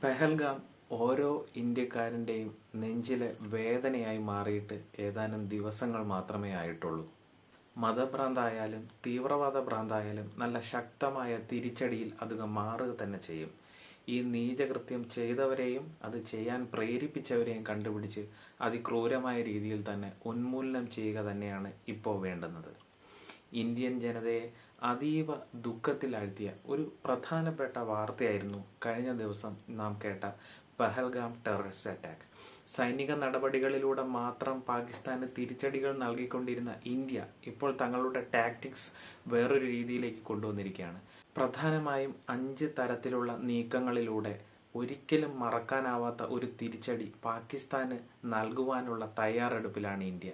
പെഹൽഗാം ഓരോ ഇന്ത്യക്കാരൻ്റെയും നെഞ്ചിലെ വേദനയായി മാറിയിട്ട് ഏതാനും ദിവസങ്ങൾ മാത്രമേ ആയിട്ടുള്ളൂ. മതഭ്രാന്തായാലും തീവ്രവാദ ഭ്രാന്തായാലും നല്ല ശക്തമായ തിരിച്ചടിയിൽ അതുങ്ങ് മാറുക തന്നെ ചെയ്യും. ഈ നീചകൃത്യം ചെയ്തവരെയും അത് ചെയ്യാൻ പ്രേരിപ്പിച്ചവരെയും കണ്ടുപിടിച്ച് അതിക്രൂരമായ രീതിയിൽ തന്നെ ഉന്മൂലനം ചെയ്യുക തന്നെയാണ് ഇപ്പോൾ വേണ്ടുന്നത്. ഇന്ത്യൻ ജനതയെ അതീവ ദുഃഖത്തിലാഴ്ത്തിയ ഒരു പ്രധാനപ്പെട്ട വാർത്തയായിരുന്നു കഴിഞ്ഞ ദിവസം നാം കേട്ട പഹൽഗാം ടെററിസ്റ്റ് അറ്റാക്ക്. സൈനിക നടപടികളിലൂടെ മാത്രം പാകിസ്ഥാന് തിരിച്ചടികൾ നൽകിക്കൊണ്ടിരുന്ന ഇന്ത്യ ഇപ്പോൾ തങ്ങളുടെ ടാക്ടിക്സ് വേറൊരു രീതിയിലേക്ക് കൊണ്ടുവന്നിരിക്കുകയാണ്. പ്രധാനമായും 5 തരത്തിലുള്ള നീക്കങ്ങളിലൂടെ ഒരിക്കലും മറക്കാനാവാത്ത ഒരു തിരിച്ചടി പാകിസ്ഥാന് നൽകുവാനുള്ള തയ്യാറെടുപ്പിലാണ് ഇന്ത്യ.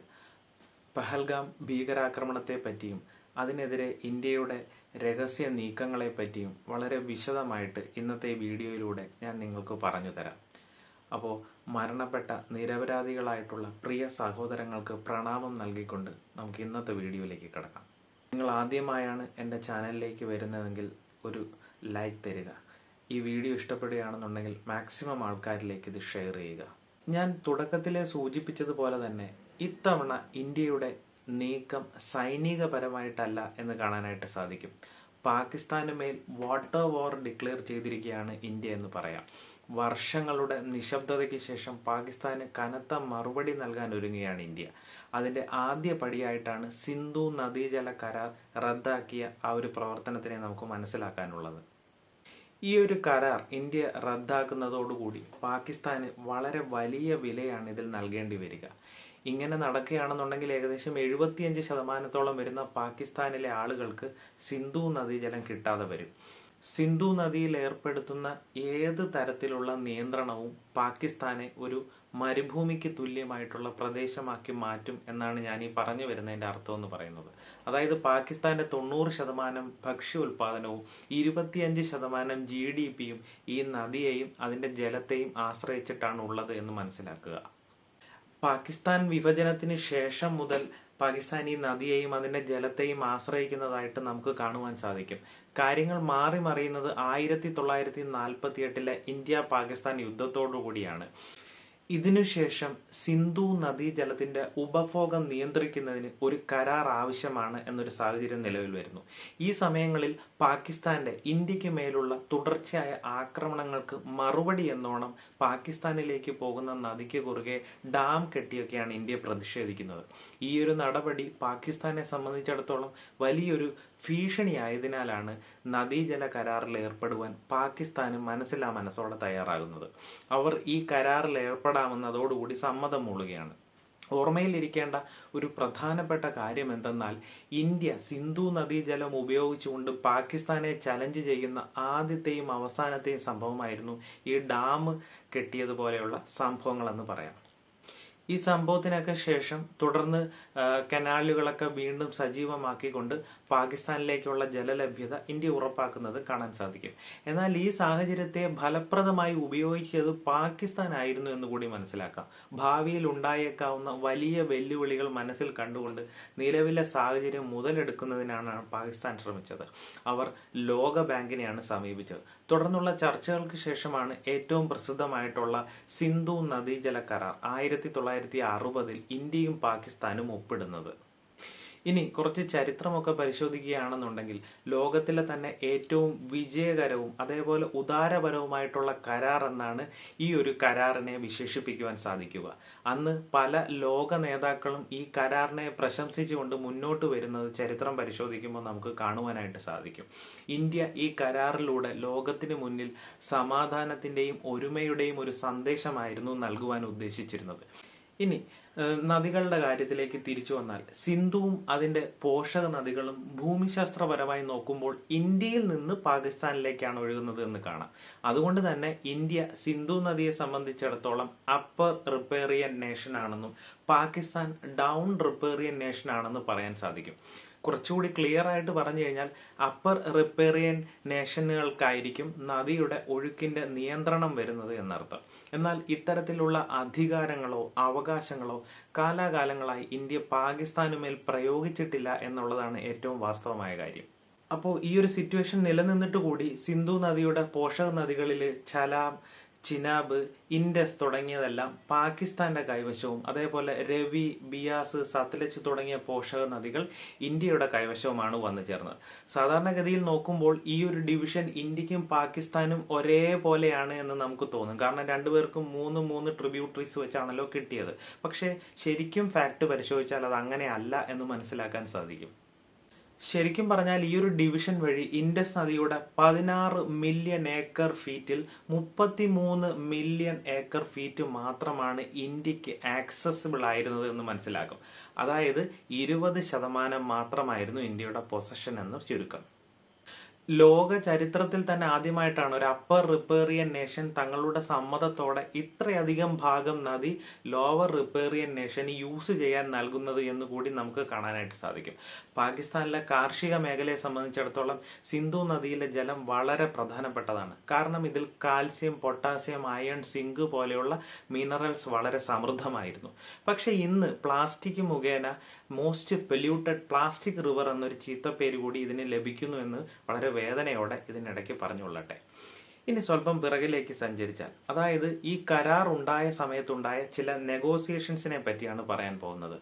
പഹൽഗാം ഭീകരാക്രമണത്തെ പറ്റിയും അതിനെതിരെ ഇന്ത്യയുടെ രഹസ്യ നീക്കങ്ങളെ പറ്റിയും വളരെ വിശദമായിട്ട് ഇന്നത്തെ വീഡിയോയിലൂടെ ഞാൻ നിങ്ങൾക്ക് പറഞ്ഞു തരാം. അപ്പോൾ മരണപ്പെട്ട നിരപരാധികളായിട്ടുള്ള പ്രിയ സഹോദരങ്ങൾക്ക് പ്രണാമം നൽകിക്കൊണ്ട് നമുക്ക് ഇന്നത്തെ വീഡിയോയിലേക്ക് കിടക്കാം. നിങ്ങൾ ആദ്യമായാണ് എൻ്റെ ചാനലിലേക്ക് വരുന്നതെങ്കിൽ ഒരു ലൈക്ക് തരിക. ഈ വീഡിയോ ഇഷ്ടപ്പെടുകയാണെന്നുണ്ടെങ്കിൽ മാക്സിമം ആൾക്കാരിലേക്ക് ഇത് ഷെയർ ചെയ്യുക. ഞാൻ തുടക്കത്തിലെ സൂചിപ്പിച്ചതുപോലെ തന്നെ ഇത്തവണ ഇന്ത്യയുടെ നീക്കം സൈനികപരമായിട്ടല്ല എന്ന് കാണാനായിട്ട് സാധിക്കും. പാകിസ്ഥാന് മേൽ വാട്ടർ വാർ ഡിക്ലെയർ ചെയ്തിരിക്കുകയാണ് ഇന്ത്യ എന്ന് പറയാം. വർഷങ്ങളുടെ നിശബ്ദതയ്ക്ക് ശേഷം പാകിസ്ഥാന് കനത്ത മറുപടി നൽകാൻ ഒരുങ്ങുകയാണ് ഇന്ത്യ. അതിൻ്റെ ആദ്യ പടിയായിട്ടാണ് സിന്ധു നദീജല കരാർ റദ്ദാക്കിയ ആ ഒരു പ്രവർത്തനത്തിനെ നമുക്ക് മനസ്സിലാക്കാനുള്ളത്. ഈ ഒരു കരാർ ഇന്ത്യ റദ്ദാക്കുന്നതോടുകൂടി പാകിസ്ഥാന് വളരെ വലിയ വിലയാണ് ഇതിൽ നൽകേണ്ടി വരിക. ഇങ്ങനെ നടക്കുകയാണെന്നുണ്ടെങ്കിൽ ഏകദേശം 75% വരുന്ന പാകിസ്ഥാനിലെ ആളുകൾക്ക് സിന്ധു നദീജലം കിട്ടാതെ വരും. സിന്ധു നദിയിൽ ഏർപ്പെടുത്തുന്ന ഏത് തരത്തിലുള്ള നിയന്ത്രണവും പാകിസ്ഥാനെ ഒരു മരുഭൂമിക്ക് തുല്യമായിട്ടുള്ള പ്രദേശമാക്കി മാറ്റും എന്നാണ് ഞാൻ ഈ പറഞ്ഞു വരുന്നതിൻ്റെ അർത്ഥം എന്ന് പറയുന്നത്. അതായത് പാകിസ്ഥാന്റെ 90% ഭക്ഷ്യോൽപാദനവും 25% GDP-യും ഈ നദിയെയും അതിൻ്റെ ജലത്തെയും ആശ്രയിച്ചിട്ടാണ് ഉള്ളത് എന്ന് മനസ്സിലാക്കുക. പാകിസ്ഥാൻ വിഭജനത്തിന് ശേഷം മുതൽ പാകിസ്ഥാൻ ഈ നദിയെയും അതിൻ്റെ ജലത്തെയും ആശ്രയിക്കുന്നതായിട്ട് നമുക്ക് കാണുവാൻ സാധിക്കും. കാര്യങ്ങൾ മാറി മറിയുന്നത് 1948 ഇന്ത്യ പാകിസ്ഥാൻ യുദ്ധത്തോടു കൂടിയാണ്. ഇതിനുശേഷം സിന്ധു നദീജലത്തിന്റെ ഉപഭോഗം നിയന്ത്രിക്കുന്നതിന് ഒരു കരാർ ആവശ്യമാണ് എന്നൊരു സാഹചര്യം നിലവിൽ വരുന്നു. ഈ സമയങ്ങളിൽ പാകിസ്ഥാന്റെ ഇന്ത്യക്ക് മേലുള്ള തുടർച്ചയായ ആക്രമണങ്ങൾക്ക് മറുപടി എന്നോണം പാകിസ്ഥാനിലേക്ക് പോകുന്ന നദിക്ക് കുറുകെ ഡാം കെട്ടിയൊക്കെയാണ് ഇന്ത്യ പ്രതിഷേധിക്കുന്നത്. ഈ ഒരു നടപടി പാകിസ്ഥാനെ സംബന്ധിച്ചിടത്തോളം വലിയൊരു ഭീഷണിയായതിനാലാണ് നദീജല കരാറിൽ ഏർപ്പെടുവാൻ പാകിസ്ഥാന് മനസ്സോടെ തയ്യാറാകുന്നത്. അവർ ഈ കരാറിൽ ഏർപ്പെടാമെന്നതോടുകൂടി സമ്മതം മൂളുകയാണ്. ഓർമ്മയിലിരിക്കേണ്ട ഒരു പ്രധാനപ്പെട്ട കാര്യം എന്തെന്നാൽ ഇന്ത്യ സിന്ധു നദീജലം ഉപയോഗിച്ചുകൊണ്ട് പാകിസ്ഥാനെ ചലഞ്ച് ചെയ്യുന്ന ആദ്യത്തെയും അവസാനത്തെയും സംഭവമായിരുന്നു ഈ ഡാം കെട്ടിയതുപോലെയുള്ള സംഭവങ്ങളെന്ന് പറയാം. ഈ സംഭവത്തിനൊക്കെ ശേഷം തുടർന്ന് കനാലുകളൊക്കെ വീണ്ടും സജീവമാക്കിക്കൊണ്ട് പാകിസ്ഥാനിലേക്കുള്ള ജലലഭ്യത ഇന്ത്യ ഉറപ്പാക്കുന്നത് കാണാൻ സാധിക്കും. എന്നാൽ ഈ സാഹചര്യത്തെ ഫലപ്രദമായി ഉപയോഗിച്ചത് പാകിസ്ഥാൻ ആയിരുന്നു എന്ന് കൂടി മനസ്സിലാക്കാം. ഭാവിയിൽ ഉണ്ടായേക്കാവുന്ന വലിയ വെല്ലുവിളികൾ മനസ്സിൽ കണ്ടുകൊണ്ട് നിലവിലെ സാഹചര്യം മുതലെടുക്കുന്നതിനാണ് പാകിസ്ഥാൻ ശ്രമിച്ചത്. അവർ ലോക ബാങ്കിനെയാണ് സമീപിച്ചത്. തുടർന്നുള്ള ചർച്ചകൾക്ക് ശേഷമാണ് ഏറ്റവും പ്രസിദ്ധമായിട്ടുള്ള സിന്ധു നദീജല കരാർ 1960 ഇന്ത്യയും പാകിസ്ഥാനും ഒപ്പിടുന്നത്. ഇനി കുറച്ച് ചരിത്രമൊക്കെ പരിശോധിക്കുകയാണെന്നുണ്ടെങ്കിൽ ലോകത്തിലെ തന്നെ ഏറ്റവും വിജയകരവും അതേപോലെ ഉദാരപരവുമായിട്ടുള്ള കരാർ എന്നാണ് ഈ ഒരു കരാറിനെ വിശേഷിപ്പിക്കുവാൻ സാധിക്കുക. അന്ന് പല ലോക നേതാക്കളും ഈ കരാറിനെ പ്രശംസിച്ചുകൊണ്ട് മുന്നോട്ട് വരുന്നത് ചരിത്രം പരിശോധിക്കുമ്പോൾ നമുക്ക് കാണുവാനായിട്ട് സാധിക്കും. ഇന്ത്യ ഈ കരാറിലൂടെ ലോകത്തിന് മുന്നിൽ സമാധാനത്തിന്റെയും ഒരുമയുടെയും ഒരു സന്ദേശമായിരുന്നു നൽകുവാൻ ഉദ്ദേശിച്ചിരുന്നത്. ഇനി നദികളുടെ കാര്യത്തിലേക്ക് തിരിച്ചു വന്നാൽ സിന്ധുവും അതിന്റെ പോഷക നദികളും ഭൂമിശാസ്ത്രപരമായി നോക്കുമ്പോൾ ഇന്ത്യയിൽ നിന്ന് പാകിസ്ഥാനിലേക്കാണ് ഒഴുകുന്നത് എന്ന് കാണാം. അതുകൊണ്ട് തന്നെ ഇന്ത്യ സിന്ധു നദിയെ സംബന്ധിച്ചിടത്തോളം അപ്പർ റിപ്പേറിയൻ നേഷൻ ആണെന്നും പാകിസ്ഥാൻ ഡൗൺ റിപ്പേറിയൻ നേഷൻ ആണെന്ന് പറയാൻ സാധിക്കും. കുറച്ചുകൂടി ക്ലിയർ ആയിട്ട് പറഞ്ഞു കഴിഞ്ഞാൽ അപ്പർ റിപ്പേറിയൻ നേഷനുകൾക്കായിരിക്കും നദിയുടെ ഒഴുക്കിന്റെ നിയന്ത്രണം വരുന്നത് എന്നർത്ഥം. എന്നാൽ ഇത്തരത്തിലുള്ള അധികാരങ്ങളോ അവകാശങ്ങളോ കാലാകാലങ്ങളായി ഇന്ത്യ പാകിസ്ഥാനുമേൽ പ്രയോഗിച്ചിട്ടില്ല എന്നുള്ളതാണ് ഏറ്റവും വാസ്തവമായ കാര്യം. അപ്പോൾ ഈ ഒരു സിറ്റുവേഷൻ നിലനിന്നിട്ട് കൂടി സിന്ധു നദിയുടെ പോഷക നദികളിൽ ഝലാം, ചിനാബ്, ഇൻഡസ് തുടങ്ങിയതെല്ലാം പാകിസ്ഥാന്റെ കൈവശവും അതേപോലെ രവി, ബിയാസ്, സത്ലജ് തുടങ്ങിയ പോഷക നദികൾ ഇന്ത്യയുടെ കൈവശവുമാണ് വന്നു ചേർന്നത്. സാധാരണഗതിയിൽ നോക്കുമ്പോൾ ഈ ഒരു ഡിവിഷൻ ഇന്ത്യക്കും പാകിസ്ഥാനും ഒരേപോലെയാണ് എന്ന് നമുക്ക് തോന്നും. കാരണം രണ്ടുപേർക്കും മൂന്ന് ട്രിബ്യൂട്ടറീസ് വെച്ചാണല്ലോ കിട്ടിയത്. പക്ഷേ ശരിക്കും ഫാക്ട് പരിശോധിച്ചാൽ അത് അങ്ങനെ അല്ല എന്ന് മനസ്സിലാക്കാൻ സാധിക്കും. ശരിക്കും പറഞ്ഞാൽ ഈ ഒരു ഡിവിഷൻ വഴി ഇൻഡസ് നദിയുടെ 16 മില്യൺ ഏക്കർ ഫീറ്റിൽ 33 മില്യൺ ഏക്കർ ഫീറ്റ് മാത്രമാണ് ഇന്ത്യക്ക് ആക്സസിബിൾ ആയിരുന്നത് എന്ന് മനസ്സിലാക്കും. അതായത് 20% മാത്രമായിരുന്നു ഇന്ത്യയുടെ പൊസഷൻ എന്ന് ചുരുക്കം. ലോക ചരിത്രത്തിൽ തന്നെ ആദ്യമായിട്ടാണ് ഒരു അപ്പർ റിപ്പേറിയൻ നേഷൻ തങ്ങളുടെ സമ്മതത്തോടെ ഇത്രയധികം ഭാഗം നദി ലോവർ റിപ്പേറിയൻ നേഷന് യൂസ് ചെയ്യാൻ നൽകുന്നത് എന്ന് കൂടി നമുക്ക് കാണാനായിട്ട് സാധിക്കും. പാകിസ്ഥാനിലെ കാർഷിക മേഖലയെ സംബന്ധിച്ചിടത്തോളം സിന്ധു നദിയിലെ ജലം വളരെ പ്രധാനപ്പെട്ടതാണ്. കാരണം ഇതിൽ കാൽസ്യം, പൊട്ടാസ്യം, അയൺ, സിങ്ക് പോലെയുള്ള മിനറൽസ് വളരെ സമൃദ്ധമായിരുന്നു. പക്ഷെ ഇന്ന് പ്ലാസ്റ്റിക് മുഖേന മോസ്റ്റ് പൊല്യൂട്ടഡ് പ്ലാസ്റ്റിക് റിവർ എന്നൊരു ചീത്തപ്പേര് കൂടി ഇതിന് ലഭിക്കുന്നു എന്ന് വളരെ വേദനയോടെ ഇതിനിടയ്ക്ക് പറഞ്ഞുകൊള്ളട്ടെ. ഇനി സ്വല്പം പിറകിലേക്ക് സഞ്ചരിച്ചാൽ, അതായത് ഈ കരാർ ഉണ്ടായ സമയത്തുണ്ടായ ചില നെഗോസിയേഷൻസിനെ പറ്റിയാണ് പറയാൻ പോകുന്നത്.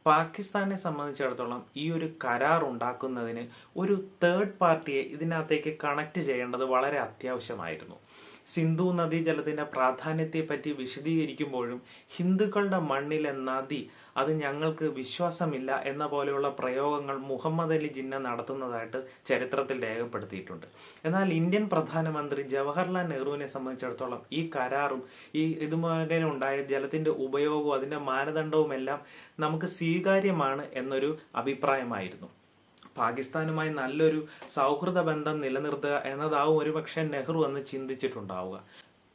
പാകിസ്ഥാനെ സംബന്ധിച്ചിടത്തോളം ഈ ഒരു കരാർ ഉണ്ടാക്കുന്നതിന് ഒരു തേർഡ് പാർട്ടിയെ ഇതിനകത്തേക്ക് കണക്ട് ചെയ്യേണ്ടത് വളരെ അത്യാവശ്യമായിരുന്നു. സിന്ധു നദീജലത്തിന്റെ പ്രാധാന്യത്തെ പറ്റി വിശദീകരിക്കുമ്പോഴും ഹിന്ദുക്കളുടെ മണ്ണിലെ നദി അത് ഞങ്ങൾക്ക് വിശ്വാസമില്ല എന്ന പോലെയുള്ള പ്രയോഗങ്ങൾ മുഹമ്മദ് അലി ജിന്ന നടത്തുന്നതായിട്ട് ചരിത്രത്തിൽ രേഖപ്പെടുത്തിയിട്ടുണ്ട്. എന്നാൽ ഇന്ത്യൻ പ്രധാനമന്ത്രി ജവഹർലാൽ നെഹ്റുവിനെ സംബന്ധിച്ചിടത്തോളം ഈ കരാറും ഈ ഇതുമുഖേന ഉണ്ടായ ജലത്തിന്റെ ഉപയോഗവും അതിന്റെ മാനദണ്ഡവും എല്ലാം നമുക്ക് സ്വീകാര്യമാണ് എന്നൊരു അഭിപ്രായമായിരുന്നു. പാകിസ്ഥാനുമായി നല്ലൊരു സൗഹൃദ ബന്ധം നിലനിർത്തുക എന്നതാവും ഒരുപക്ഷെ നെഹ്റു എന്ന് ചിന്തിച്ചിട്ടുണ്ടാവുക.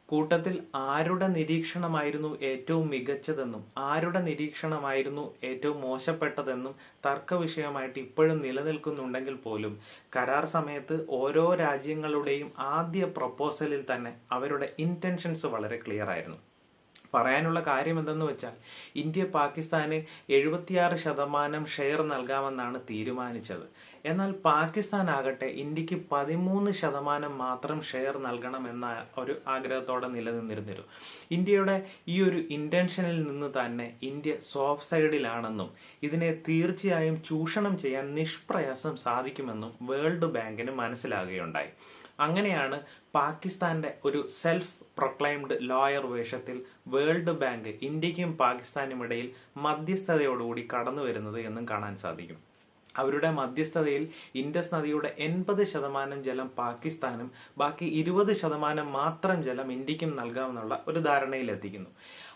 കൂട്ടത്തിൽ ആരുടെ നിരീക്ഷണമായിരുന്നു ഏറ്റവും മികച്ചതെന്നും ആരുടെ നിരീക്ഷണമായിരുന്നു ഏറ്റവും മോശപ്പെട്ടതെന്നും തർക്ക വിഷയമായിട്ട് ഇപ്പോഴും നിലനിൽക്കുന്നുണ്ടെങ്കിൽ പോലും കരാർ സമയത്ത് ഓരോ രാജ്യങ്ങളുടെയും ആദ്യ പ്രപ്പോസലിൽ തന്നെ അവരുടെ ഇന്റൻഷൻസ് വളരെ ക്ലിയർ ആയിരുന്നു. പറയാനുള്ള കാര്യം എന്തെന്ന് വെച്ചാൽ ഇന്ത്യ പാകിസ്ഥാന് 76% ഷെയർ നൽകാമെന്നാണ് തീരുമാനിച്ചത്. എന്നാൽ പാകിസ്ഥാൻ ആകട്ടെ ഇന്ത്യക്ക് 13% മാത്രം ഷെയർ നൽകണമെന്ന ഒരു ആഗ്രഹത്തോടെ നിലനിന്നിരുന്നു. ഇന്ത്യയുടെ ഈ ഒരു ഇന്റൻഷനിൽ നിന്ന് തന്നെ ഇന്ത്യ സോഫ്റ്റ് സൈഡിലാണെന്നും ഇതിനെ തീർച്ചയായും ചൂഷണം ചെയ്യാൻ നിഷ്പ്രയാസം സാധിക്കുമെന്നും വേൾഡ് ബാങ്കിന് മനസ്സിലാകുകയുണ്ടായി. അങ്ങനെയാണ് പാകിസ്ഥാന്റെ ഒരു സെൽഫ് പ്രൊക്ലൈംഡ് ലോയർ വേഷത്തിൽ വേൾഡ് ബാങ്ക് ഇന്ത്യക്കും പാകിസ്ഥാനും ഇടയിൽ മധ്യസ്ഥതയോടുകൂടി കടന്നു വരുന്നത് എന്നും കാണാൻ സാധിക്കും. അവരുടെ മധ്യസ്ഥതയിൽ ഇൻഡസ് നദിയുടെ 80% ജലം പാകിസ്ഥാനും ബാക്കി 20% മാത്രം ജലം ഇന്ത്യക്കും നൽകാമെന്നുള്ള ഒരു ധാരണയിലെത്തിക്കുന്നു.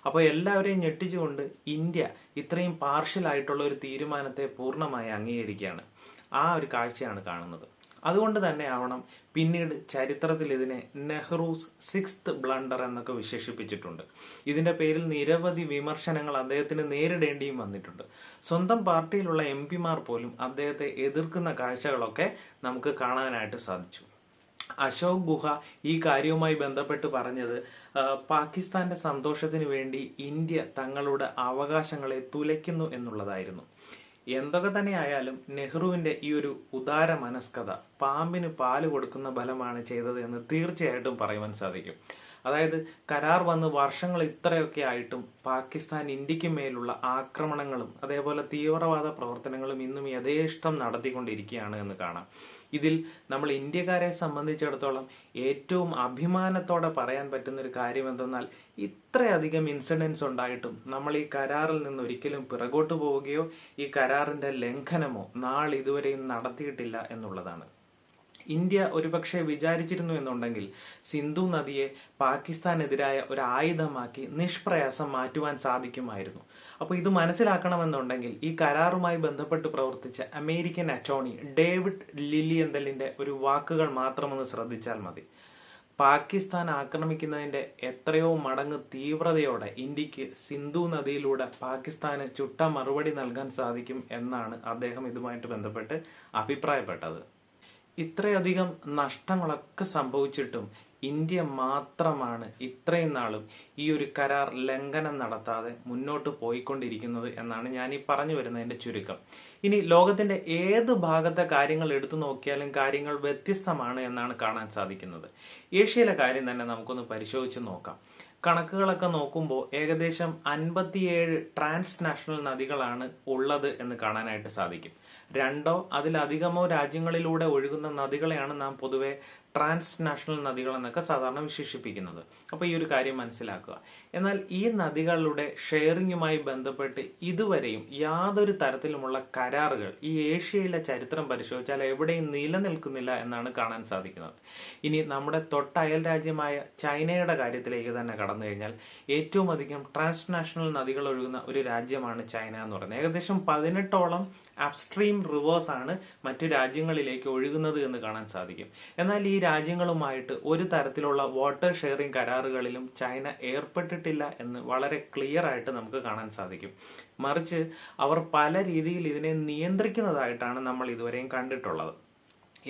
അപ്പോൾ എല്ലാവരെയും ഞെട്ടിച്ചുകൊണ്ട് ഇന്ത്യ ഇത്രയും പാർഷ്യൽ ആയിട്ടുള്ള ഒരു തീരുമാനത്തെ പൂർണ്ണമായി അംഗീകരിക്കുകയാണ്. ആ ഒരു കാഴ്ചയാണ് കാണുന്നത്. അതുകൊണ്ട് തന്നെ ആവണം പിന്നീട് ചരിത്രത്തിൽ ഇതിനെ നെഹ്റൂസ് 6th ബ്ലണ്ടർ എന്നൊക്കെ വിശേഷിപ്പിച്ചിട്ടുണ്ട്. ഇതിന്റെ പേരിൽ നിരവധി വിമർശനങ്ങൾ അദ്ദേഹത്തിന് നേരിടേണ്ടിയും വന്നിട്ടുണ്ട്. സ്വന്തം പാർട്ടിയിലുള്ള MP-മാർ പോലും അദ്ദേഹത്തെ എതിർക്കുന്ന കാഴ്ചകളൊക്കെ നമുക്ക് കാണാനായിട്ട് സാധിച്ചു. അശോക് ഗുഹ ഈ കാര്യവുമായി ബന്ധപ്പെട്ട് പറഞ്ഞത് പാകിസ്ഥാന്റെ സന്തോഷത്തിന് വേണ്ടി ഇന്ത്യ തങ്ങളുടെ അവകാശങ്ങളെ തുലയ്ക്കുന്നു എന്നുള്ളതായിരുന്നു. എന്തൊക്കെ തന്നെ ആയാലും നെഹ്റുവിന്റെ ഈ ഒരു ഉദാര മനസ്കത പാമ്പിന് പാല് കൊടുക്കുന്ന ഫലമാണ് ചെയ്തത് എന്ന് തീർച്ചയായിട്ടും പറയുവാൻ സാധിക്കും. അതായത് കരാർ വന്ന് വർഷങ്ങൾ ഇത്രയൊക്കെ ആയിട്ടും പാകിസ്ഥാൻ ഇന്ത്യക്ക് മേലുള്ള ആക്രമണങ്ങളും അതേപോലെ തീവ്രവാദ പ്രവർത്തനങ്ങളും ഇന്നും യഥേഷ്ടം നടത്തിക്കൊണ്ടിരിക്കുകയാണ് എന്ന് കാണാം. ഇതിൽ നമ്മൾ ഇന്ത്യക്കാരെ സംബന്ധിച്ചിടത്തോളം ഏറ്റവും അഭിമാനത്തോടെ പറയാൻ പറ്റുന്ന ഒരു കാര്യം എന്തെന്നാൽ ഇത്രയധികം ഇൻസിഡൻസ് ഉണ്ടായിട്ടും നമ്മൾ ഈ കരാറിൽ നിന്ന് ഒരിക്കലും പിറകോട്ട് പോവുകയോ ഈ കരാറിന്റെ ലംഘനമോ നാളിതുവരെയും നടത്തിയിട്ടില്ല എന്നുള്ളതാണ്. ഇന്ത്യ ഒരുപക്ഷെ വിചാരിച്ചിരുന്നു എന്നുണ്ടെങ്കിൽ സിന്ധു നദിയെ പാകിസ്ഥാനെതിരായ ഒരു ആയുധമാക്കി നിഷ്പ്രയാസം മാറ്റുവാൻ സാധിക്കുമായിരുന്നു. അപ്പോൾ ഇത് മനസ്സിലാക്കണമെന്നുണ്ടെങ്കിൽ ഈ കരാറുമായി ബന്ധപ്പെട്ട് പ്രവർത്തിച്ച അമേരിക്കൻ അറ്റോർണി ഡേവിഡ് ലിലിയന്തലിന്റെ ഒരു വാക്കുകൾ മാത്രമൊന്ന് ശ്രദ്ധിച്ചാൽ മതി. പാകിസ്ഥാൻ ആക്രമിക്കുന്നതിന്റെ എത്രയോ മടങ്ങ് തീവ്രതയോടെ ഇന്ത്യക്ക് സിന്ധു നദിയിലൂടെ പാകിസ്ഥാന് ചുട്ട മറുപടി നൽകാൻ സാധിക്കും എന്നാണ് അദ്ദേഹം ഇതുമായിട്ട് ബന്ധപ്പെട്ട് അഭിപ്രായപ്പെട്ടത്. ഇത്രയധികം നഷ്ടങ്ങളൊക്കെ സംഭവിച്ചിട്ടും ഇന്ത്യ മാത്രമാണ് ഇത്രയും നാളും ഈ ഒരു കരാർ ലംഘനം നടത്താതെ മുന്നോട്ട് പോയിക്കൊണ്ടിരിക്കുന്നത് എന്നാണ് ഞാൻ ഈ പറഞ്ഞു വരുന്നതിന്റെ ചുരുക്കം. ഇനി ലോകത്തിന്റെ ഏത് ഭാഗത്തെ കാര്യങ്ങൾ എടുത്തു നോക്കിയാലും കാര്യങ്ങൾ വ്യത്യസ്തമാണ് എന്നാണ് കാണാൻ സാധിക്കുന്നത്. ഏഷ്യയിലെ കാര്യം തന്നെ നമുക്കൊന്ന് പരിശോധിച്ച് നോക്കാം. കണക്കുകളൊക്കെ നോക്കുമ്പോൾ ഏകദേശം 57 ട്രാൻസ്നാഷണൽ നദികളാണ് ഉള്ളത് എന്ന് കാണാനായിട്ട് സാധിക്കും. 2 അതിലധികമോ രാജ്യങ്ങളിലൂടെ ഒഴുകുന്ന നദികളെയാണ് നാം പൊതുവെ ട്രാൻസ്നാഷണൽ നദികൾ എന്നൊക്കെ സാധാരണ വിശേഷിപ്പിക്കുന്നത്. അപ്പോൾ ഈ ഒരു കാര്യം മനസ്സിലാക്കുക. എന്നാൽ ഈ നദികളുടെ ഷെയറിങ്ങുമായി ബന്ധപ്പെട്ട് ഇതുവരെയും യാതൊരു തരത്തിലുമുള്ള കരാറുകൾ ഈ ഏഷ്യയിലെ ചരിത്രം പരിശോധിച്ചാൽ എവിടെയും നിലനിൽക്കുന്നില്ല എന്നാണ് കാണാൻ സാധിക്കുന്നത്. ഇനി നമ്മുടെ തൊട്ടയൽ രാജ്യമായ ചൈനയുടെ കാര്യത്തിലേക്ക് തന്നെ കടന്നു കഴിഞ്ഞാൽ ഏറ്റവും അധികം ട്രാൻസ്നാഷണൽ നദികൾ ഒഴുകുന്ന ഒരു രാജ്യമാണ് ചൈന എന്ന് പറയുന്നത്. ഏകദേശം 18ഓളം അപ്സ്ട്രീം റിവേഴ്സ് ആണ് മറ്റു രാജ്യങ്ങളിലേക്ക് ഒഴുകുന്നത് എന്ന് കാണാൻ സാധിക്കും. എന്നാൽ ഈ രാജ്യങ്ങളുമായിട്ട് ഒരു തരത്തിലുള്ള വാട്ടർ ഷെയറിംഗ് കരാറുകളിലും ചൈന ഏർപ്പെട്ടിട്ടില്ല എന്ന് വളരെ ക്ലിയർ ആയിട്ട് നമുക്ക് കാണാൻ സാധിക്കും. മറിച്ച് അവർ പല രീതിയിൽ ഇതിനെ നിയന്ത്രിക്കുന്നതായിട്ടാണ് നമ്മൾ ഇതുവരെയും കണ്ടിട്ടുള്ളത്.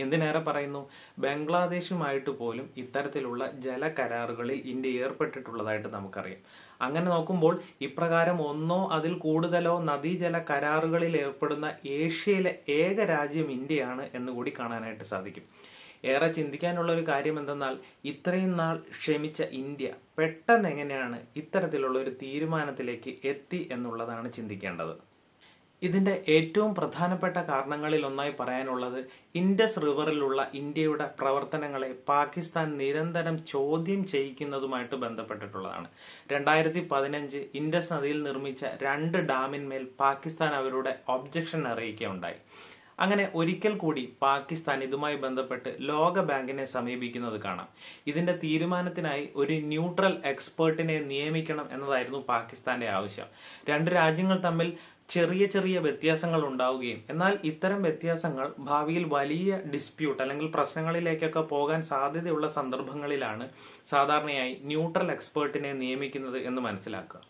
എന്തിനേറെ പറയുന്നു, ബംഗ്ലാദേശുമായിട്ട് പോലും ഇത്തരത്തിലുള്ള ജല കരാറുകളിൽ ഇന്ത്യ ഏർപ്പെട്ടിട്ടുള്ളതായിട്ട് നമുക്കറിയാം. അങ്ങനെ നോക്കുമ്പോൾ ഇപ്രകാരം ഒന്നോ അതിൽ കൂടുതലോ നദീജല കരാറുകളിൽ ഏർപ്പെടുന്ന ഏഷ്യയിലെ ഏക രാജ്യം ഇന്ത്യയാണ് എന്നുകൂടി കാണാനായിട്ട് സാധിക്കും. ഏറെ ചിന്തിക്കാനുള്ള ഒരു കാര്യം എന്തെന്നാൽ ഇത്രയും നാൾ ക്ഷമിച്ച ഇന്ത്യ പെട്ടെന്ന് എങ്ങനെയാണ് ഇത്തരത്തിലുള്ള ഒരു തീരുമാനത്തിലേക്ക് എത്തി എന്നുള്ളതാണ് ചിന്തിക്കേണ്ടത്. ഇതിന്റെ ഏറ്റവും പ്രധാനപ്പെട്ട കാരണങ്ങളിൽ ഒന്നായി പറയാനുള്ളത് ഇൻഡസ് റിവറിലുള്ള ഇന്ത്യയുടെ പ്രവർത്തനങ്ങളെ പാകിസ്ഥാൻ നിരന്തരം ചോദ്യം ചെയ്യിക്കുന്നതുമായിട്ട് ബന്ധപ്പെട്ടിട്ടുള്ളതാണ്. 2015 ഇൻഡസ് നദിയിൽ നിർമ്മിച്ച 2 ഡാമിന്മേൽ പാകിസ്ഥാൻ അവരുടെ ഒബ്ജക്ഷൻ അറിയിക്കുകയുണ്ടായി. അങ്ങനെ ഒരിക്കൽ കൂടി പാകിസ്ഥാൻ ഇതുമായി ബന്ധപ്പെട്ട് ലോക ബാങ്കിനെ സമീപിക്കുന്നത് കാണാം. ഇതിന്റെ തീരുമാനത്തിനായി ഒരു ന്യൂട്രൽ എക്സ്പേർട്ടിനെ നിയമിക്കണം എന്നതായിരുന്നു പാകിസ്ഥാന്റെ ആവശ്യം. 2 രാജ്യങ്ങൾ തമ്മിൽ ചെറിയ ചെറിയ വ്യത്യാസങ്ങൾ ഉണ്ടാവുകയും എന്നാൽ ഇത്തരം വ്യത്യാസങ്ങൾ ഭാവിയിൽ വലിയ ഡിസ്പ്യൂട്ട് അല്ലെങ്കിൽ പ്രശ്നങ്ങളിലേക്കൊക്കെ പോകാൻ സാധ്യതയുള്ള സന്ദർഭങ്ങളിലാണ് സാധാരണയായി ന്യൂട്രൽ എക്സ്പേർട്ടിനെ നിയമിക്കുന്നത് എന്ന് മനസ്സിലാക്കുക.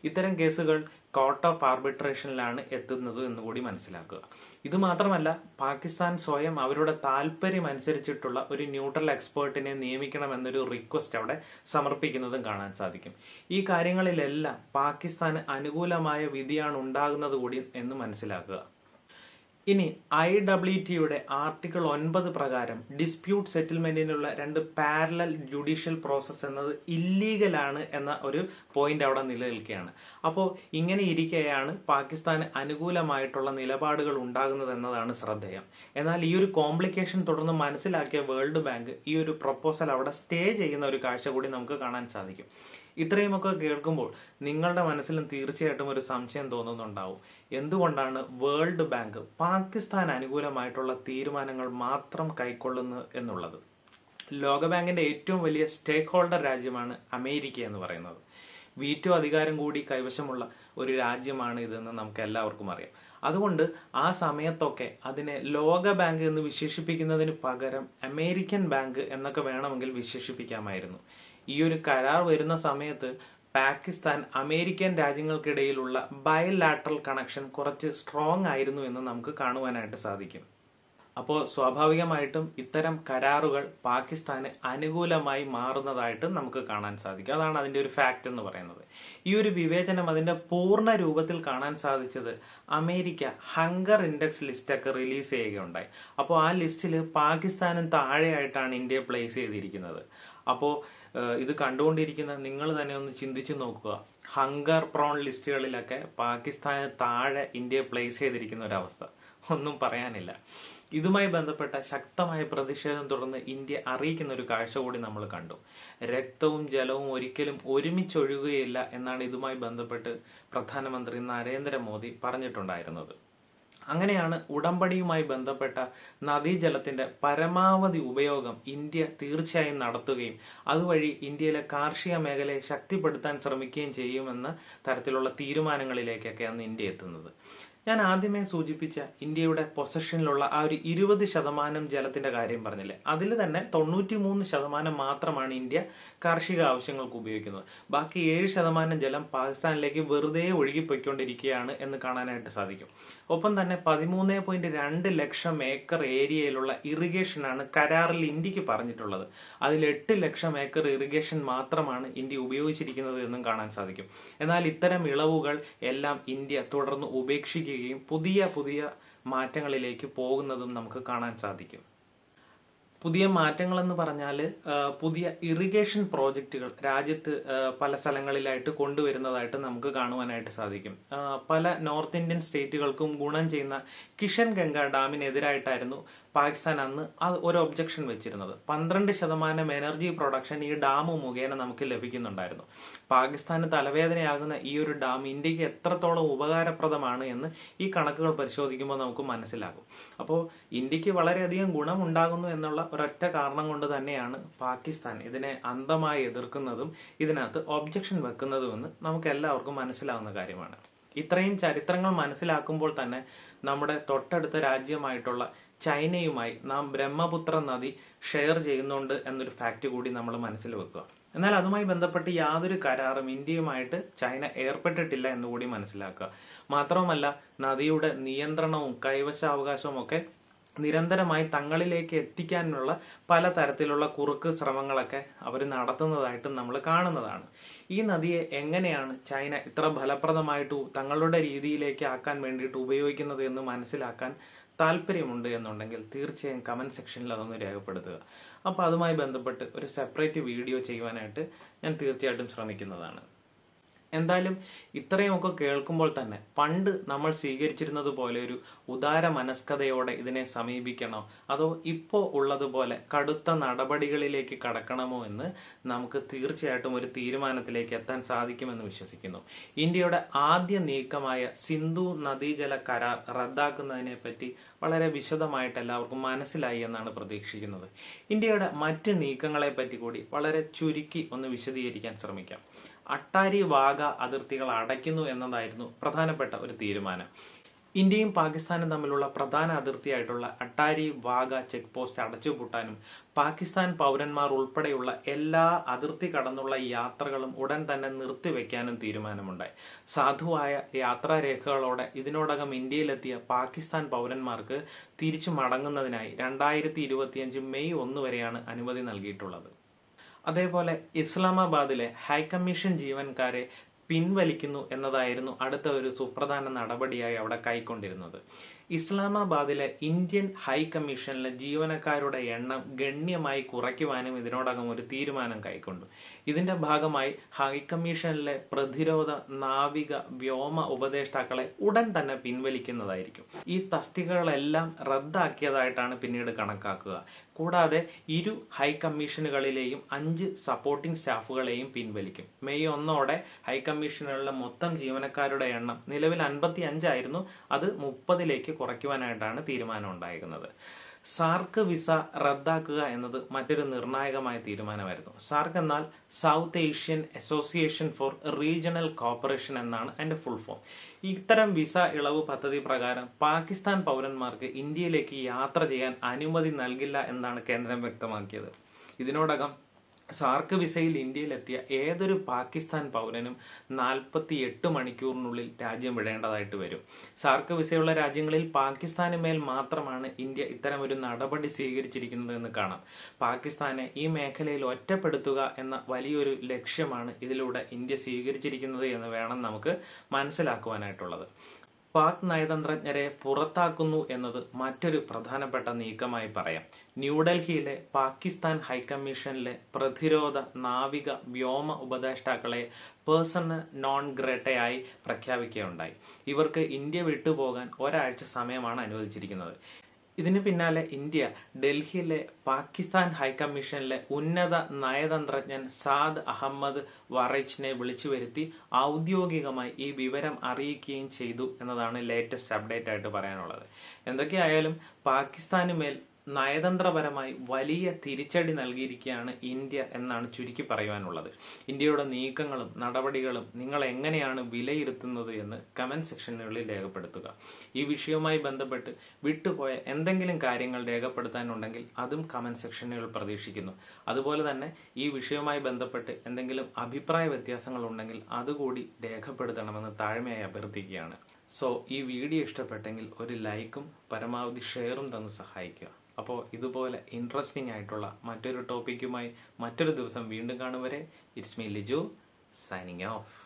ഇത്തരം കേസുകൾ കോർട്ട് ഓഫ് ആർബിട്രേഷനിലാണ് എത്തുന്നത് എന്നുകൂടി മനസ്സിലാക്കുക. ഇത് മാത്രമല്ല, പാകിസ്ഥാൻ സ്വയം അവരുടെ താല്പര്യം അനുസരിച്ചിട്ടുള്ള ഒരു ന്യൂട്രൽ എക്സ്പേർട്ടിനെ നിയമിക്കണമെന്നൊരു റിക്വസ്റ്റ് അവിടെ സമർപ്പിക്കുന്നതും കാണാൻ സാധിക്കും. ഈ കാര്യങ്ങളിലെല്ലാം പാകിസ്ഥാന് അനുകൂലമായ വിധിയാണ് ഉണ്ടാകുന്നത് കൂടി എന്ന് മനസ്സിലാക്കുക. ഇനി IWTയുടെ ആർട്ടിക്കിൾ 9 പ്രകാരം ഡിസ്പ്യൂട്ട് സെറ്റിൽമെന്റിനുള്ള 2 പാരലൽ ജുഡീഷ്യൽ പ്രോസസ് എന്നത് ഇല്ലീഗലാണ് എന്ന ഒരു പോയിന്റ് അവിടെ നിലനിൽക്കുകയാണ്. അപ്പോൾ ഇങ്ങനെ ഇരിക്കെയാണ് പാകിസ്ഥാന് അനുകൂലമായിട്ടുള്ള നിലപാടുകൾ ഉണ്ടാകുന്നത് എന്നതാണ് ശ്രദ്ധേയം. എന്നാൽ ഈ ഒരു കോംപ്ലിക്കേഷൻ തുടർന്ന് മനസ്സിലാക്കിയ വേൾഡ് ബാങ്ക് ഈ ഒരു പ്രപ്പോസൽ അവിടെ സ്റ്റേ ചെയ്യുന്ന ഒരു കാഴ്ച കൂടി നമുക്ക് കാണാൻ സാധിക്കും. ഇത്രയുമൊക്കെ കേൾക്കുമ്പോൾ നിങ്ങളുടെ മനസ്സിലും തീർച്ചയായിട്ടും ഒരു സംശയം തോന്നുന്നുണ്ടാവും. എന്തുകൊണ്ടാണ് വേൾഡ് ബാങ്ക് പാകിസ്ഥാൻ അനുകൂലമായിട്ടുള്ള തീരുമാനങ്ങൾ മാത്രം കൈക്കൊള്ളുന്നത് എന്നുള്ളത്? ലോകബാങ്കിന്റെ ഏറ്റവും വലിയ സ്റ്റേക്ക് ഹോൾഡർ രാജ്യമാണ് അമേരിക്ക എന്ന് പറയുന്നത്. വീറ്റോ അധികാരം കൂടി കൈവശമുള്ള ഒരു രാജ്യമാണ് ഇതെന്ന് നമുക്ക് എല്ലാവർക്കും അറിയാം. അതുകൊണ്ട് ആ സമയത്തൊക്കെ അതിനെ ലോക ബാങ്ക് എന്ന് വിശേഷിപ്പിക്കുന്നതിന് പകരം അമേരിക്കൻ ബാങ്ക് എന്നൊക്കെ വേണമെങ്കിൽ വിശേഷിപ്പിക്കാമായിരുന്നു. ഈ ഒരു കരാർ വരുന്ന സമയത്ത് പാകിസ്ഥാൻ അമേരിക്കൻ രാജ്യങ്ങൾക്കിടയിലുള്ള ബയലാറ്ററൽ കണക്ഷൻ കുറച്ച് സ്ട്രോങ് ആയിരുന്നു എന്ന് നമുക്ക് കാണുവാനായിട്ട് സാധിക്കും. അപ്പോൾ സ്വാഭാവികമായിട്ടും ഇത്തരം കരാറുകൾ പാകിസ്ഥാന് അനുകൂലമായി മാറുന്നതായിട്ട് നമുക്ക് കാണാൻ സാധിക്കും. അതാണ് അതിന്റെ ഒരു ഫാക്ട് എന്ന് പറയുന്നത്. ഈ ഒരു വിവേചനം അതിന്റെ പൂർണ്ണ രൂപത്തിൽ കാണാൻ സാധിച്ചത് അമേരിക്ക ഹങ്കർ ഇൻഡെക്സ് ലിസ്റ്റ് ഒക്കെ റിലീസ് ചെയ്യുകയുണ്ടായി. അപ്പോൾ ആ ലിസ്റ്റിൽ പാകിസ്ഥാനും താഴെയായിട്ടാണ് ഇന്ത്യയെ പ്ലേസ് ചെയ്തിരിക്കുന്നത്. അപ്പോൾ ഇത് കണ്ടുകൊണ്ടിരിക്കുന്ന നിങ്ങൾ തന്നെ ഒന്ന് ചിന്തിച്ചു നോക്കുക. ഹങ്കർ പ്രോൺ ലിസ്റ്റുകളിലൊക്കെ പാകിസ്ഥാന് താഴെ ഇന്ത്യയെ പ്ലേസ് ചെയ്തിരിക്കുന്ന ഒരവസ്ഥ ഒന്നും പറയാനില്ല. ഇതുമായി ബന്ധപ്പെട്ട ശക്തമായ പ്രതിഷേധം തുടർന്ന് ഇന്ത്യ അറിയിക്കുന്ന ഒരു കാഴ്ച കൂടി നമ്മൾ കണ്ടു. രക്തവും ജലവും ഒരിക്കലും ഒരുമിച്ചൊഴുകുകയില്ല എന്നാണ് ഇതുമായി ബന്ധപ്പെട്ട് പ്രധാനമന്ത്രി നരേന്ദ്രമോദി പറഞ്ഞിട്ടുണ്ടായിരുന്നത്. അങ്ങനെയാണ് ഉടമ്പടിയുമായി ബന്ധപ്പെട്ട നദീജലത്തിന്റെ പരമാവധി ഉപയോഗം ഇന്ത്യ തീർച്ചയായും നടത്തുകയും അതുവഴി ഇന്ത്യയിലെ കാർഷിക മേഖലയെ ശക്തിപ്പെടുത്താൻ ശ്രമിക്കുകയും ചെയ്യുമെന്ന തരത്തിലുള്ള തീരുമാനങ്ങളിലേക്കൊക്കെ അന്ന് ഇന്ത്യ എത്തുന്നത്. ഞാൻ ആദ്യമേ സൂചിപ്പിച്ച ഇന്ത്യയുടെ പൊസഷനിലുള്ള ആ ഒരു 20% ജലത്തിന്റെ കാര്യം പറഞ്ഞില്ലേ, അതിൽ തന്നെ 93% മാത്രമാണ് ഇന്ത്യ കാർഷിക ആവശ്യങ്ങൾക്ക് ഉപയോഗിക്കുന്നത്. ബാക്കി 7% ജലം പാകിസ്ഥാനിലേക്ക് വെറുതെ ഒഴുകിപ്പോയിക്കൊണ്ടിരിക്കുകയാണ് എന്ന് കാണാനായിട്ട് സാധിക്കും. ഒപ്പം തന്നെ 13.2 ലക്ഷം ഏക്കർ ഏരിയയിലുള്ള ഇറിഗേഷനാണ് കരാറിൽ ഇന്ത്യക്ക് പറഞ്ഞിട്ടുള്ളത്. അതിൽ 8 ലക്ഷം ഏക്കർ ഇറിഗേഷൻ മാത്രമാണ് ഇന്ത്യ ഉപയോഗിച്ചിരിക്കുന്നത് എന്നും കാണാൻ സാധിക്കും. എന്നാൽ ഇത്തരം ഇളവുകൾ എല്ലാം ഇന്ത്യ തുടർന്ന് ഉപേക്ഷിക്കുകയും പുതിയ മാറ്റങ്ങളിലേക്ക് പോകുന്നതും നമുക്ക് കാണാൻ സാധിക്കും. പുതിയ മാറ്റങ്ങൾ എന്ന് പറഞ്ഞാൽ പുതിയ ഇറിഗേഷൻ പ്രോജക്റ്റുകൾ രാജ്യത്ത് പല സ്ഥലങ്ങളിലായിട്ട് കൊണ്ടുവരുന്നതായിട്ട് നമുക്ക് കാണുവാനായിട്ട് സാധിക്കും. പല നോർത്ത് ഇന്ത്യൻ സ്റ്റേറ്റുകൾക്കും ഗുണം ചെയ്യുന്ന കിഷൻ ഗംഗ ഡാമിനെതിരായിട്ടായിരുന്നു പാകിസ്ഥാൻ അന്ന് ഒരു ഒബ്ജക്ഷൻ വെച്ചിരുന്നത്. 12% എനർജി പ്രൊഡക്ഷൻ ഈ ഡാം മുഖേന നമുക്ക് ലഭിക്കുന്നുണ്ടായിരുന്നു. പാകിസ്ഥാന് തലവേദനയാകുന്ന ഈ ഒരു ഡാം ഇന്ത്യക്ക് എത്രത്തോളം ഉപകാരപ്രദമാണ് എന്ന് ഈ കണക്കുകൾ പരിശോധിക്കുമ്പോൾ നമുക്ക് മനസ്സിലാകും. അപ്പോൾ ഇന്ത്യക്ക് വളരെയധികം ഗുണമുണ്ടാകുന്നു എന്നുള്ള ഒരൊറ്റ കാരണം കൊണ്ട് തന്നെയാണ് പാകിസ്ഥാൻ ഇതിനെ അന്ധമായി എതിർക്കുന്നതും ഇതിനകത്ത് ഒബ്ജക്ഷൻ വെക്കുന്നതുമെന്ന് നമുക്ക് എല്ലാവർക്കും മനസ്സിലാവുന്ന കാര്യമാണ്. ഇത്രയും ചരിത്രങ്ങൾ മനസ്സിലാക്കുമ്പോൾ തന്നെ നമ്മുടെ തൊട്ടടുത്ത രാജ്യമായിട്ടുള്ള ചൈനയുമായി നാം ബ്രഹ്മപുത്ര നദി ഷെയർ ചെയ്യുന്നുണ്ട് എന്നൊരു ഫാക്ട് കൂടി നമ്മൾ മനസ്സിൽ വെക്കുക. എന്നാൽ അതുമായി ബന്ധപ്പെട്ട് യാതൊരു കരാറും ഇന്ത്യയുമായിട്ട് ചൈന ഏർപ്പെട്ടിട്ടില്ല എന്നുകൂടി മനസ്സിലാക്കുക. മാത്രവുമല്ല, നദിയുടെ നിയന്ത്രണവും കൈവശാവകാശവും ഒക്കെ നിരന്തരമായി തങ്ങളിലേക്ക് എത്തിക്കാനുള്ള പല തരത്തിലുള്ള കുറുക്ക് ശ്രമങ്ങളൊക്കെ അവർ നടത്തുന്നതായിട്ടും നമ്മൾ കാണുന്നതാണ്. ഈ നദിയെ എങ്ങനെയാണ് ചൈന ഇത്ര ഫലപ്രദമായിട്ട് തങ്ങളുടെ രീതിയിലേക്ക് ആക്കാൻ വേണ്ടിയിട്ട് ഉപയോഗിക്കുന്നത് എന്ന് മനസ്സിലാക്കാൻ താല്പര്യമുണ്ട് എന്നുണ്ടെങ്കിൽ തീർച്ചയായും കമന്റ് സെക്ഷനിൽ അതൊന്ന് രേഖപ്പെടുത്തുക. അപ്പോൾ അതുമായി ബന്ധപ്പെട്ട് ഒരു സെപ്പറേറ്റ് വീഡിയോ ചെയ്യുവാനായിട്ട് ഞാൻ തീർച്ചയായിട്ടും ശ്രമിക്കുന്നതാണ്. എന്തായാലും ഇത്രയുമൊക്കെ കേൾക്കുമ്പോൾ തന്നെ പണ്ട് നമ്മൾ സ്വീകരിച്ചിരുന്നത് പോലെ ഒരു ഉദാര മനസ്കതയോടെ ഇതിനെ സമീപിക്കണോ അതോ ഇപ്പോൾ ഉള്ളതുപോലെ കടുത്ത നടപടികളിലേക്ക് കടക്കണമോ എന്ന് നമുക്ക് തീർച്ചയായിട്ടും ഒരു തീരുമാനത്തിലേക്ക് എത്താൻ സാധിക്കുമെന്ന് വിശ്വസിക്കുന്നു. ഇന്ത്യയുടെ ആദ്യ നീക്കമായ സിന്ധു നദീജല കരാർ റദ്ദാക്കുന്നതിനെ പറ്റി വളരെ വിശദമായിട്ട് എല്ലാവർക്കും മനസ്സിലായി എന്നാണ് പ്രതീക്ഷിക്കുന്നത്. ഇന്ത്യയുടെ മറ്റ് നീക്കങ്ങളെ പറ്റി കൂടി വളരെ ചുരുക്കി ഒന്ന് വിശദീകരിക്കാൻ ശ്രമിക്കാം. അട്ടാരി വാഗ അതിർത്തികൾ അടയ്ക്കുന്നു എന്നതായിരുന്നു പ്രധാനപ്പെട്ട ഒരു തീരുമാനം. ഇന്ത്യയും പാകിസ്ഥാനും തമ്മിലുള്ള പ്രധാന അതിർത്തിയായിട്ടുള്ള അട്ടാരി വാഗ ചെക്ക് പോസ്റ്റ് അടച്ചുപൂട്ടാനും പാകിസ്ഥാൻ പൗരന്മാർ ഉൾപ്പെടെയുള്ള എല്ലാ അതിർത്തി കടന്നുള്ള യാത്രകളും ഉടൻ തന്നെ നിർത്തിവെക്കാനും തീരുമാനമുണ്ടായി. സാധുവായ യാത്രാരേഖകളോടെ ഇതിനോടകം ഇന്ത്യയിലെത്തിയ പാകിസ്ഥാൻ പൗരന്മാർക്ക് തിരിച്ചു മടങ്ങുന്നതിനായി 2025 മെയ് 1 വരെയാണ് അനുമതി നൽകിയിട്ടുള്ളത്. അതേപോലെ ഇസ്ലാമാബാദിലെ ഹൈക്കമ്മീഷൻ ജീവനക്കാരെ പിൻവലിക്കുന്നു എന്നതായിരുന്നു അടുത്ത ഒരു സുപ്രധാന നടപടിയായി അവിടെ കൈക്കൊണ്ടിരുന്നത്. ഇസ്ലാമാബാദിലെ ഇന്ത്യൻ ഹൈക്കമ്മീഷനിലെ ജീവനക്കാരുടെ എണ്ണം ഗണ്യമായി കുറയ്ക്കുവാനും ഇതിനോടകം ഒരു തീരുമാനം കൈക്കൊണ്ടു. ഇതിന്റെ ഭാഗമായി ഹൈക്കമ്മീഷനിലെ പ്രതിരോധ, നാവിക, വ്യോമ ഉപദേഷ്ടാക്കളെ ഉടൻ തന്നെ പിൻവലിക്കുന്നതായിരിക്കും. ഈ തസ്തികകളെല്ലാം റദ്ദാക്കിയതായിട്ടാണ് പിന്നീട് കണക്കാക്കുക. കൂടാതെ ഇരു ഹൈക്കമ്മീഷനുകളിലെയും 5 സപ്പോർട്ടിംഗ് സ്റ്റാഫുകളെയും പിൻവലിക്കും. മെയ് 1 ഹൈക്കമ്മീഷനുകളിലെ മൊത്തം ജീവനക്കാരുടെ എണ്ണം നിലവിൽ 55 ആയിരുന്നു, അത് 30ലേക്ക് കുറയ്ക്കുവാനായിട്ടാണ് തീരുമാനം ഉണ്ടായിരിക്കുന്നത്. സാർക്ക് വിസ റദ്ദാക്കുക എന്നത് മറ്റൊരു നിർണായകമായ തീരുമാനമായിരുന്നു. സാർക്ക് എന്നാൽ south Asian association for regional corporation എന്നാണ് അതിന്റെ ഫുൾ ഫോം. ഇത്തരം വിസ ഇളവ് പദ്ധതി പ്രകാരം പാകിസ്ഥാൻ പൗരന്മാർക്ക് ഇന്ത്യയിലേക്ക് യാത്ര ചെയ്യാൻ അനുമതി നൽകില്ല എന്നാണ് കേന്ദ്രം വ്യക്തമാക്കിയത്. ഇതിനോടകം സാർക്ക് വിസയിൽ ഇന്ത്യയിലെത്തിയ ഏതൊരു പാകിസ്ഥാൻ പൗരനും 48 മണിക്കൂറിനുള്ളിൽ രാജ്യം വിടേണ്ടതായിട്ട് വരും. സാർക്ക് വിസയുള്ള രാജ്യങ്ങളിൽ പാകിസ്ഥാന് മേൽ മാത്രമാണ് ഇന്ത്യ ഇത്തരമൊരു നടപടി സ്വീകരിച്ചിരിക്കുന്നത് എന്ന് കാണാം. പാകിസ്ഥാനെ ഈ മേഖലയിൽ ഒറ്റപ്പെടുത്തുക എന്ന വലിയൊരു ലക്ഷ്യമാണ് ഇതിലൂടെ ഇന്ത്യ സ്വീകരിച്ചിരിക്കുന്നത് എന്ന് വേണം നമുക്ക് മനസ്സിലാക്കുവാനായിട്ടുള്ളത്. പാക് നയതന്ത്രജ്ഞരെ പുറത്താക്കുന്നു എന്നത് മറ്റൊരു പ്രധാനപ്പെട്ട നീക്കമായി പറയാം. ന്യൂഡൽഹിയിലെ പാകിസ്ഥാൻ ഹൈക്കമ്മീഷനിലെ പ്രതിരോധ, നാവിക, വ്യോമ ഉപദേഷ്ടാക്കളെ പേഴ്സൺ നോൺ ഗ്രേറ്റയായി പ്രഖ്യാപിക്കുകയുണ്ടായി. ഇവർക്ക് ഇന്ത്യ വിട്ടുപോകാൻ ഒരാഴ്ച സമയമാണ് അനുവദിച്ചിരിക്കുന്നത്. ഇതിന് പിന്നാലെ ഇന്ത്യ ഡൽഹിയിലെ പാകിസ്ഥാൻ ഹൈക്കമ്മീഷനിലെ ഉന്നത നയതന്ത്രജ്ഞൻ സാദ് അഹമ്മദ് വറൈച്ചിനെ വിളിച്ചു വരുത്തി ഔദ്യോഗികമായി ഈ വിവരം അറിയിക്കുകയും ചെയ്തു എന്നതാണ് ലേറ്റസ്റ്റ് അപ്ഡേറ്റ് ആയിട്ട് പറയാനുള്ളത്. എന്തൊക്കെയായാലും പാകിസ്ഥാന് മേൽ നയതന്ത്രപരമായി വലിയ തിരിച്ചടി നൽകിയിരിക്കുകയാണ് ഇന്ത്യ എന്നാണ് ചുരുക്കി പറയുവാനുള്ളത്. ഇന്ത്യയുടെ നീക്കങ്ങളും നടപടികളും നിങ്ങൾ എങ്ങനെയാണ് വിലയിരുത്തുന്നത് എന്ന് കമന്റ് സെക്ഷനുകളിൽ രേഖപ്പെടുത്തുക. ഈ വിഷയവുമായി ബന്ധപ്പെട്ട് വിട്ടുപോയ എന്തെങ്കിലും കാര്യങ്ങൾ രേഖപ്പെടുത്താനുണ്ടെങ്കിൽ അതും കമന്റ് സെക്ഷനുകൾ പ്രതീക്ഷിക്കുന്നു. അതുപോലെ തന്നെ ഈ വിഷയവുമായി ബന്ധപ്പെട്ട് എന്തെങ്കിലും അഭിപ്രായ വ്യത്യാസങ്ങൾ ഉണ്ടെങ്കിൽ അതുകൂടി രേഖപ്പെടുത്തണമെന്ന് താഴ്മയായി അഭ്യർത്ഥിക്കുകയാണ്. സോ ഈ വീഡിയോ ഇഷ്ടപ്പെട്ടെങ്കിൽ ഒരു ലൈക്കും പരമാവധി ഷെയറും തന്ന് സഹായിക്കുക. അപ്പോൾ ഇതുപോലെ ഇൻട്രസ്റ്റിംഗ് ആയിട്ടുള്ള മറ്റൊരു ടോപ്പിക്കുമായി മറ്റൊരു ദിവസം വീണ്ടും കാണും വരെ it's me Liju signing off.